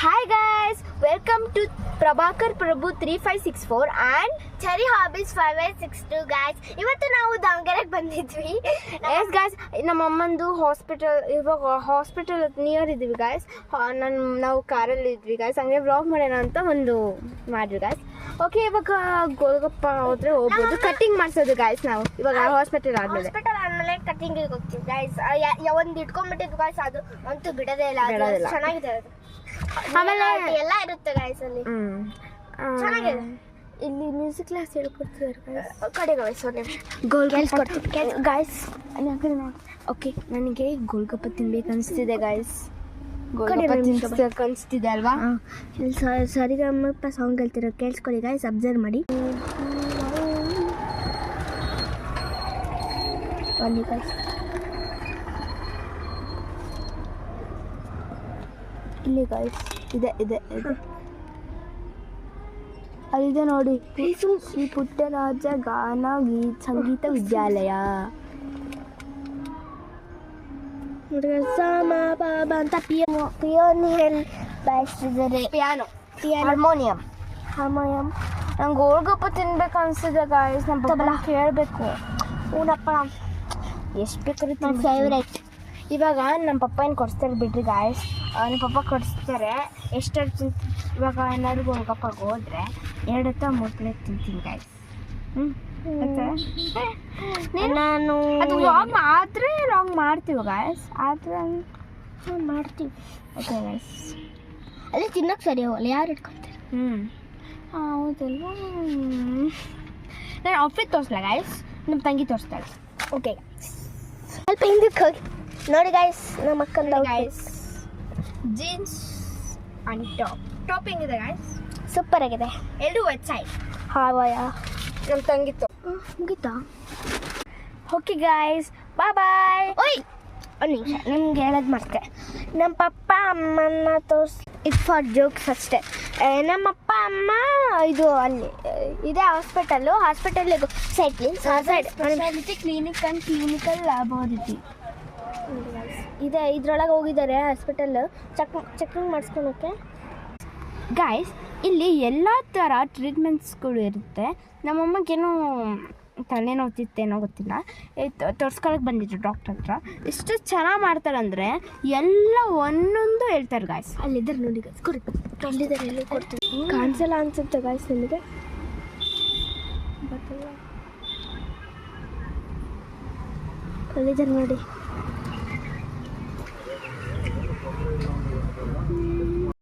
Hi guys, welcome to Prabhakar Prabhu 3564 and Cherry Hobbies 5862 guys. ಇವತ್ತು ನಾವು ದಾವಣಗೆರೆಗೆ ಬಂದಿದ್ವಿ. yes guys, ನಮ್ಮ ಅಮ್ಮಂದು ಹಾಸ್ಪಿಟಲ್ ನಿಯರ್ ಇದ್ವಿ guys. ನಾವು ಕಾರಲ್ಲಿ ಇದ್ವಿ guys. ಹಂಗೆ ವ್ಲಾಗ್ ಮಾಡೋಣ ಅಂತ ಒಂದು ಮಾಡಿದ್ವಿ guys. ಓಕೆ, ಇವಾಗ ಗೋಲ್ಗಪ್ಪ ಹೋದ್ರೆ ಹೋಗ್ಬೋದು. ಕಟ್ಟಿಂಗ್ ಮಾಡಿಸೋದು guys ನಾವು ಇವಾಗ ಹಾಸ್ಪಿಟಲ್ ಆದ್ಮೇಲೆ ಕಟಿಂಗಿಗೆ ಹೋಗ್ತೀವಿ guys. ಒಂದು ಇಟ್ಕೊಂಡ್ಬಿಟ್ಟಿದ್ವಿ guys, ಅದು ಅಂತೂ ಬಿಡೋದೇ ಇಲ್ಲ. ಚೆನ್ನಾಗಿದೆ ಅದು. ಆಮೇಲೆ ಎಲ್ಲ ಇರುತ್ತೆ guys ಅಲ್ಲಿ. ಚೆನ್ನಾಗಿದೆ. ಇಲ್ಲಿ ಮ್ಯೂಸಿಕ್ ಕ್ಲಾಸ್ ಹೇಳ್ಕೊಡ್ತಿದ್ದಾರೆ ಕಡೆ guys ಒಂದು ಗಾಯ್ಸ್. ಓಕೆ, ನನಗೆ ಗೋಲ್ಗಪ್ಪ ತಿನ್ಬೇಕು ಅನಿಸ್ತಿದೆ ಗಾಯ್ಸ್. ಗೋಲ್ಗಪ್ಪ ಅನಿಸ್ತಿದೆ ಅಲ್ವಾ? ಸರಿಗಮಪ ಸಾಂಗ್ ಹೇಳ್ತಿರೋ ಕೇಳಿಸ್ಕೊಳ್ಳಿ ಗಾಯ್ಸ್, ಅಬ್ಸರ್ವ್ ಮಾಡಿ. ಬನ್ನಿ ಗಾಯ್ಸ್, ಇಲ್ಲಿ ಗಾಯ್ಸ್ ಇದೆ ಅಲ್ಲಿದೆ ನೋಡಿ, ಶ್ರೀ ಪುಟ್ಟರಾಜ ಗಾನ ಸಂಗೀತ ವಿದ್ಯಾಲಯ ಅಂತ ಪಿಯೋನಿಯಲ್ ಬಾಯಿಸ್ತಿದ್ದಾರೆ. Piano harmonium. ನಂಗೆ ಗೋಲ್ಗಪ್ಪ ತಿನ್ಬೇಕು ಅನ್ಸಿದೆ ಗಾಯ್ಸ್. ನಮ್ಮ ಪಪ್ಪ ಕೇಳಬೇಕು. ಹೂನಪ್ಪ, ಎಷ್ಟು ಬೇಕಾದ್ರೆ ನನ್ನ ಫೇವ್ರೇಟ್. ಇವಾಗ ನಮ್ಮ ಪಪ್ಪ ಏನು ಕೊಡಿಸ್ತಾರೆ ಬಿಡ್ರಿ ಗಾಯ್ಸ್. ನಿಮ್ಮ ಪಪ್ಪ ಕೊಡಿಸ್ತಾರೆ. ಎಷ್ಟು ಇವಾಗ ಏನಾದ್ರು ಗೋಲ್ಗಪ್ಪಗೆ ಹೋದ್ರೆ 2 ಅಥವಾ 3 ಪ್ಲೇಟ್ ತಿಂತೀನಿ ಗಾಯ್ಸ್. ನಾನು ಅದು ಲಾಂಗ್ ಆದರೆ ಲಾಂಗ್ ಮಾಡ್ತೀವಿ ಗಾಯ್ಸ್, ಆದರೆ ಮಾಡ್ತೀವಿ. ಓಕೆ ಗಾಯ್ಸ್, ಅಲ್ಲಿ ತಿನ್ನೋಕೆ ಸರಿ ಹೋಗಲ್ಲ, ಯಾರು ಇಟ್ಕೊತಾರೆ? ಹೌದಲ್ವಾ? ನಾನು ಔಟ್ಫಿಟ್ ತೋರಿಸ್ಲ ಗಾಯ್ಸ್, ನಮ್ಮ ತಂಗಿ ತೋರಿಸ್ತಾಳೆ. ಓಕೆ, ಸ್ವಲ್ಪ ಹಿಂದಕ್ಕೆ ಹೋಗಿ ನೋಡಿ ಗಾಯ್ಸ್. ನಮ್ಮ ಅಕ್ಕಂದ ಗಾಯ್ಸ್ ಜೀನ್ಸ್ ಆ್ಯಂಡ್ ಟಾಪ್ ಹೆಂಗಿದೆ ಗಾಯ್ಸ್? ಸೂಪರ್ ಆಗಿದೆ. ಎರಡು ವೆಬ್ ಸೈಡ್ ಹಾವಯ ನಮ್ಮ ತಂಗಿತ್ತು. ಮುಗೀತಾ? ಓಕೆ ಗಾಯ್ಸ್, ಬಾಯ್. ಓಯ್, ಒಂದು ನಿಮಿಷ, ನಿಮ್ಗೆ ಹೇಳೋದು ಮತ್ತೆ. ನಮ್ಮ ಪಪ್ಪ ಅಮ್ಮನ ಇದು ಫಾರ್ ಜೋಕ್ಸ್ ಅಷ್ಟೇ. ನಮ್ಮಪ್ಪ ಅಮ್ಮ ಇದು ಅಲ್ಲಿ ಇದೆ hospital speciality clinic and clinical laboratory ಇದೆ. ಇದ್ರೊಳಗೆ ಹೋಗಿದ್ದಾರೆ ಹಾಸ್ಪಿಟಲ್ ಚೆಕಿಂಗ್ ಮಾಡಿಸ್ಕೊಳಕ್ಕೆ. ಗಾಯ್ಸ್, ಇಲ್ಲಿ ಎಲ್ಲ ಥರ ಟ್ರೀಟ್ಮೆಂಟ್ಸ್ಗಳು ಇರುತ್ತೆ. ನಮ್ಮಮ್ಮಗೇನೋ ತಲೆನೋವ್ತಿತ್ತೇನೋ ಗೊತ್ತಿಲ್ಲ, ತೋರ್ಸ್ಕೊಳಕ್ಕೆ ಬಂದಿದ್ರು ಡಾಕ್ಟರ್ ಹತ್ರ. ಎಷ್ಟು ಚೆನ್ನಾಗಿ ಮಾಡ್ತಾರಂದರೆ ಎಲ್ಲ ಒಂದೊಂದು ಹೇಳ್ತಾರೆ ಗಾಯ್ಸ್. ಅಲ್ಲಿದ್ದಾರೆ ನೋಡಿ ಗಾಯ್ಸ್, ಅಲ್ಲಿದ್ದಾರೆ, ಎಲ್ಲಿ ಕೊಡ್ತೀವಿ. ಕಾಣಿಸಲ್ಲ ಅನ್ಸುತ್ತೆ ಗಾಯ್ಸ್ ನಿಮಗೆ. ಅಲ್ಲಿದ್ದಾರೆ ನೋಡಿ.